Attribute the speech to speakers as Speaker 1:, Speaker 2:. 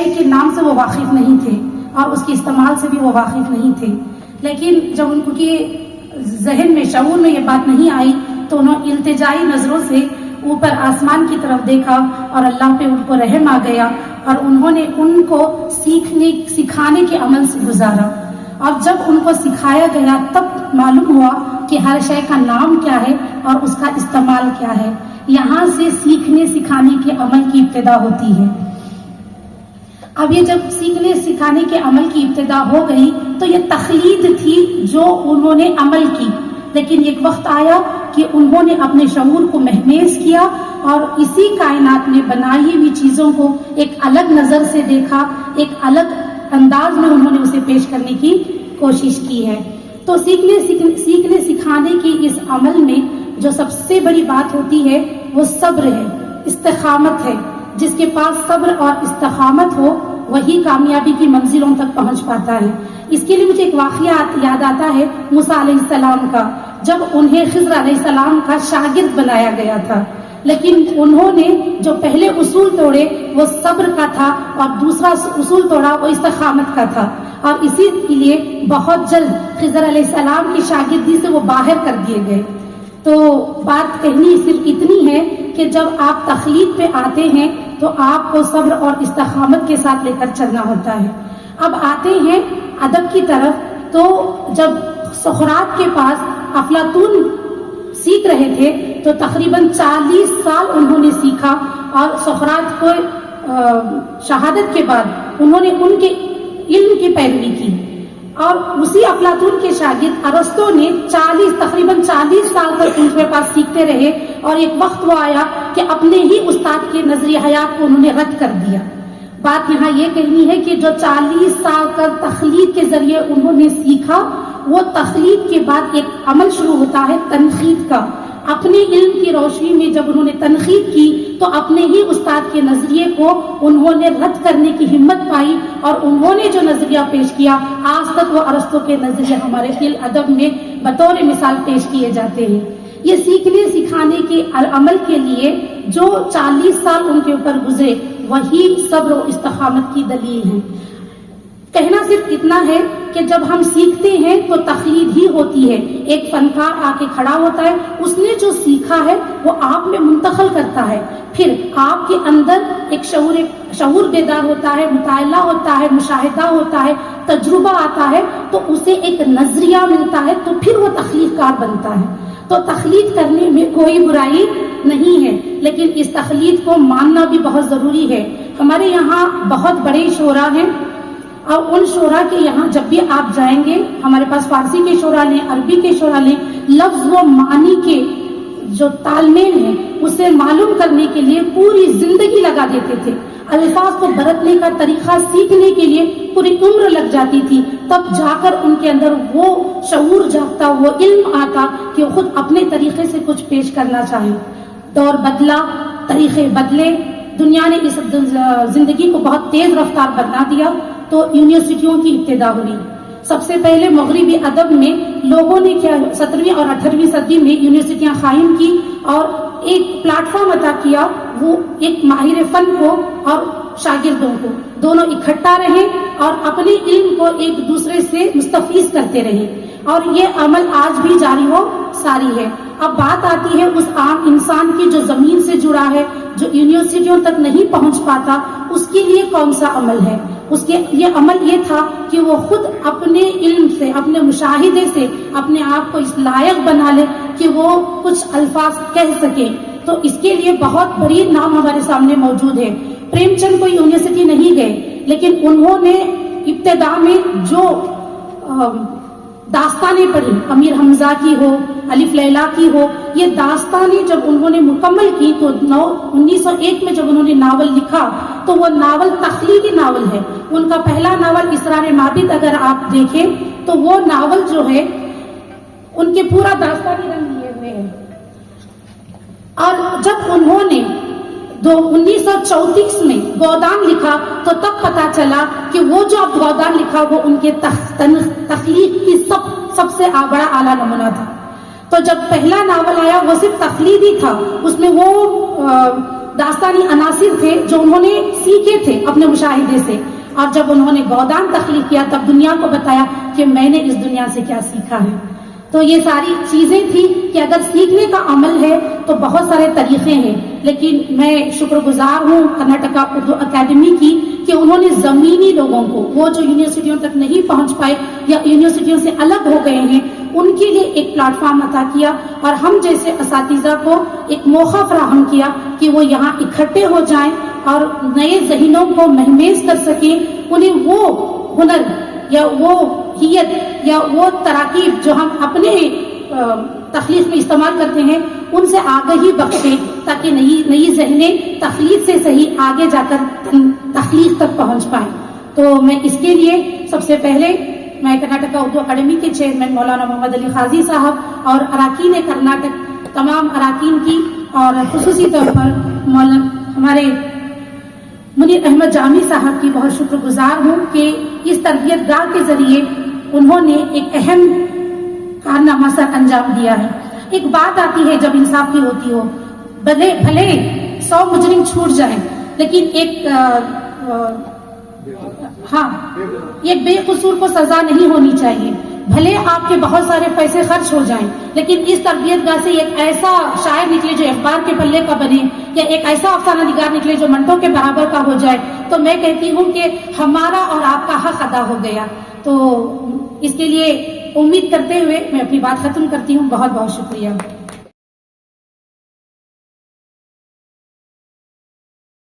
Speaker 1: شے کے نام سے وہ واقف نہیں تھے اور اس کے استعمال سے بھی وہ واقف نہیں تھے، لیکن جب ان کے ذہن میں شعور میں یہ بات نہیں آئی تو انہوں نے التجائی نظروں سے اوپر آسمان کی طرف دیکھا اور اللہ پہ ان کو رحم آ گیا اور انہوں نے ان کو سکھانے کے عمل سے گزارا. اور جب ان کو سکھایا گیا تب معلوم ہوا کہ ہر شے کا نام کیا ہے اور اس کا استعمال کیا ہے. یہاں سے سیکھنے سکھانے کے عمل کی ابتدا ہوتی ہے. اب یہ جب سیکھنے سکھانے کے عمل کی ابتدا ہو گئی تو یہ تقلید تھی جو انہوں نے عمل کی، لیکن ایک وقت آیا کہ انہوں نے اپنے شعور کو مہمیز کیا اور اسی کائنات میں بنائی ہوئی چیزوں کو ایک الگ نظر سے دیکھا، ایک الگ انداز میں انہوں نے اسے پیش کرنے کی کوشش کی ہے. تو سیکھنے سکھانے کی اس عمل میں جو سب سے بڑی بات ہوتی ہے وہ صبر ہے، استقامت ہے. جس کے پاس صبر اور استقامت ہو وہی کامیابی کی منزلوں تک پہنچ پاتا ہے. اس کے لیے مجھے ایک واقعہ یاد آتا ہے موسیٰ علیہ السلام کا، جب انہیں خضر علیہ السلام کا شاگرد بنایا گیا تھا، لیکن انہوں نے جو پہلے اصول توڑے وہ صبر کا تھا اور دوسرا اصول توڑا وہ استقامت کا تھا، اور اسی لیے بہت جلد خضر علیہ السلام کی شاگردی سے وہ باہر کر دیے گئے. تو بات کہنی صرف اتنی ہے کہ جب آپ تخلیق پہ آتے ہیں تو آپ کو صبر اور استقامت کے ساتھ لے کر چلنا ہوتا ہے. اب آتے ہیں ادب کی طرف، تو جب سقراط کے پاس افلاطون سیکھ رہے تھے تو تقریباً 40 سال انہوں نے سیکھا، اور سقراط کو شہادت کے بعد انہوں نے ان کے علم کی پیروی کی. اور اسی افلاطون کے شاگرد ارسطو نے تقریباً 40 سال تک ان کے پاس سیکھتے رہے، اور ایک وقت وہ آیا کہ اپنے ہی استاد کے نظریہ حیات کو انہوں نے رد کر دیا. بات یہاں یہ کہنی ہے کہ جو 40 سال کا تخلیق کے ذریعے انہوں نے سیکھا، وہ تخلیق کے بعد ایک عمل شروع ہوتا ہے تنقید کا. اپنے علم کی روشنی میں جب انہوں نے تنقید کی تو اپنے ہی استاد کے نظریے کو انہوں نے رد کرنے کی ہمت پائی، اور انہوں نے جو نظریہ پیش کیا آج تک وہ ارسطو کے نظریے ہمارے ادب میں بطور مثال پیش کیے جاتے ہیں. یہ سیکھنے سکھانے کے عمل کے لیے جو 40 سال ان کے اوپر گزرے وہی صبر و استقامت کی دلیل ہے. کہنا صرف اتنا ہے کہ جب ہم سیکھتے ہیں تو تقلید ہی ہوتی ہے. ایک فنکار آ کے کھڑا ہوتا ہے، اس نے جو سیکھا ہے وہ آپ میں منتقل کرتا ہے، پھر آپ کے اندر ایک شعور بیدار ہوتا ہے، مطالعہ ہوتا ہے، مشاہدہ ہوتا ہے، تجربہ آتا ہے، تو اسے ایک نظریہ ملتا ہے، تو پھر وہ تخلیق کار بنتا ہے. تو تخلیق کرنے میں کوئی برائی نہیں ہے، لیکن اس تخلیق کو ماننا بھی بہت ضروری ہے. ہمارے یہاں بہت بڑے شعراء ہیں، اور ان شعراء کے یہاں جب بھی آپ جائیں گے، ہمارے پاس فارسی کے شعراء لیں، عربی کے شعراء لیں، لفظ و معنی کے جو تال میل ہے اسے معلوم کرنے کے لیے پوری زندگی لگا دیتے تھے. الفاظ کو برتنے کا طریقہ سیکھنے کے لیے پوری عمر لگ جاتی تھی، تب جا کر ان کے اندر وہ شعور جاگتا، وہ علم آتا کہ وہ خود اپنے طریقے سے کچھ پیش کرنا چاہیں. دور بدلا، طریقے بدلے، دنیا نے اس زندگی کو بہت تیز رفتار بنا دیا، تو یونیورسٹیوں کی ابتدا ہوئی. سب سے پہلے مغربی ادب میں لوگوں نے کیا 17ویں اور 18ویں صدی میں یونیورسٹیاں قائم کی اور ایک پلیٹ فارم عطا کیا، وہ ایک ماہر فن کو اور شاگردوں کو دونوں اکٹھا رہے اور اپنے علم کو ایک دوسرے سے مستفیض کرتے رہے، اور یہ عمل آج بھی جاری و ساری ہے. اب بات آتی ہے اس عام انسان کی جو زمین سے جڑا ہے، جو یونیورسٹیوں تک نہیں پہنچ پاتا، اس کے لیے کون سا عمل ہے؟ اس کے یہ عمل یہ تھا کہ وہ خود اپنے علم سے، اپنے مشاہدے سے اپنے آپ کو اس لائق بنا لے کہ وہ کچھ الفاظ کہہ سکے. تو اس کے لیے بہت بڑی نام ہمارے سامنے موجود ہے. پریم چند کوئی یونیورسٹی نہیں گئے، لیکن انہوں نے ابتدا میں جو داستانیں پڑھی، امیر حمزہ کی ہو، الف لیلا کی ہو، یہ داستانیں جب انہوں نے مکمل کی تو 1901 میں جب انہوں نے ناول لکھا تو وہ ناول تخلیقی ناول ہے. ان کا پہلا ناول اسرار مابد اگر آپ دیکھیں تو وہ ناول جو ہے ان کے پورا داستانی رنگ لیے ہوئے ہیں. اور جب انہوں نے 1934 میں گودان لکھا تو تب پتا چلا کہ وہ جو اب گودان لکھا وہ ان کے تخلیق کی سب سے بڑا اعلیٰ نمونہ تھا. تو جب پہلا ناول آیا وہ صرف تخلیقی تھا، اس میں وہ داستانی عناصر تھے جو انہوں نے سیکھے تھے اپنے مشاہدے سے، اور جب انہوں نے گودان تخلیق کیا تب دنیا کو بتایا کہ میں نے اس دنیا سے کیا سیکھا ہے۔ تو یہ ساری چیزیں تھی کہ اگر سیکھنے کا عمل ہے تو بہت سارے طریقے ہیں، لیکن میں شکر گزار ہوں کرناٹکا اردو اکیڈمی کی کہ انہوں نے زمینی لوگوں کو، وہ جو یونیورسٹیوں تک نہیں پہنچ پائے یا یونیورسٹیوں سے الگ ہو گئے ہیں، ان کے لیے ایک پلیٹ فارم عطا کیا، اور ہم جیسے اساتذہ کو ایک موقع فراہم کیا کہ وہ یہاں اکٹھے ہو جائیں اور نئے ذہنوں کو مہمیز کر سکیں، انہیں وہ ہنر یا وہ ہیت یا وہ تراکیب جو ہم اپنے تخلیق میں استعمال کرتے ہیں ان سے آگہی بخشیں، تاکہ نئی ذہنیں تخلیق سے صحیح آگے جا کر تخلیق تک پہنچ پائیں۔ تو میں اس کے لیے سب سے پہلے میں کرناٹکا اردو اکیڈمی کے چیئرمین مولانا محمد علی قاضی صاحب اور اراکین کرناٹک تمام اراکین کی، اور خصوصی طور پر مولانا ہمارے منیر احمد جامی صاحب کی بہت شکر گزار ہوں کہ اس تربیت گاہ کے ذریعے انہوں نے ایک اہم کارنامہ سر انجام دیا ہے۔ ایک بات آتی ہے جب انصاف کی ہوتی ہو، بھلے 100 مجرم چھوٹ جائیں، لیکن ایک بے قصور کو سزا نہیں ہونی چاہیے۔ بھلے آپ کے بہت سارے پیسے خرچ ہو جائیں، لیکن اس تربیت گاہ سے ایک ایسا شاعر نکلے جو اخبار کے پلے کا بنے، یا ایک ایسا افسانہ نگار نکلے جو منٹوں کے برابر کا ہو جائے، تو میں کہتی ہوں کہ ہمارا اور آپ کا حق ادا ہو گیا۔ تو اس کے لیے امید کرتے ہوئے میں اپنی بات ختم کرتی ہوں۔ بہت بہت شکریہ۔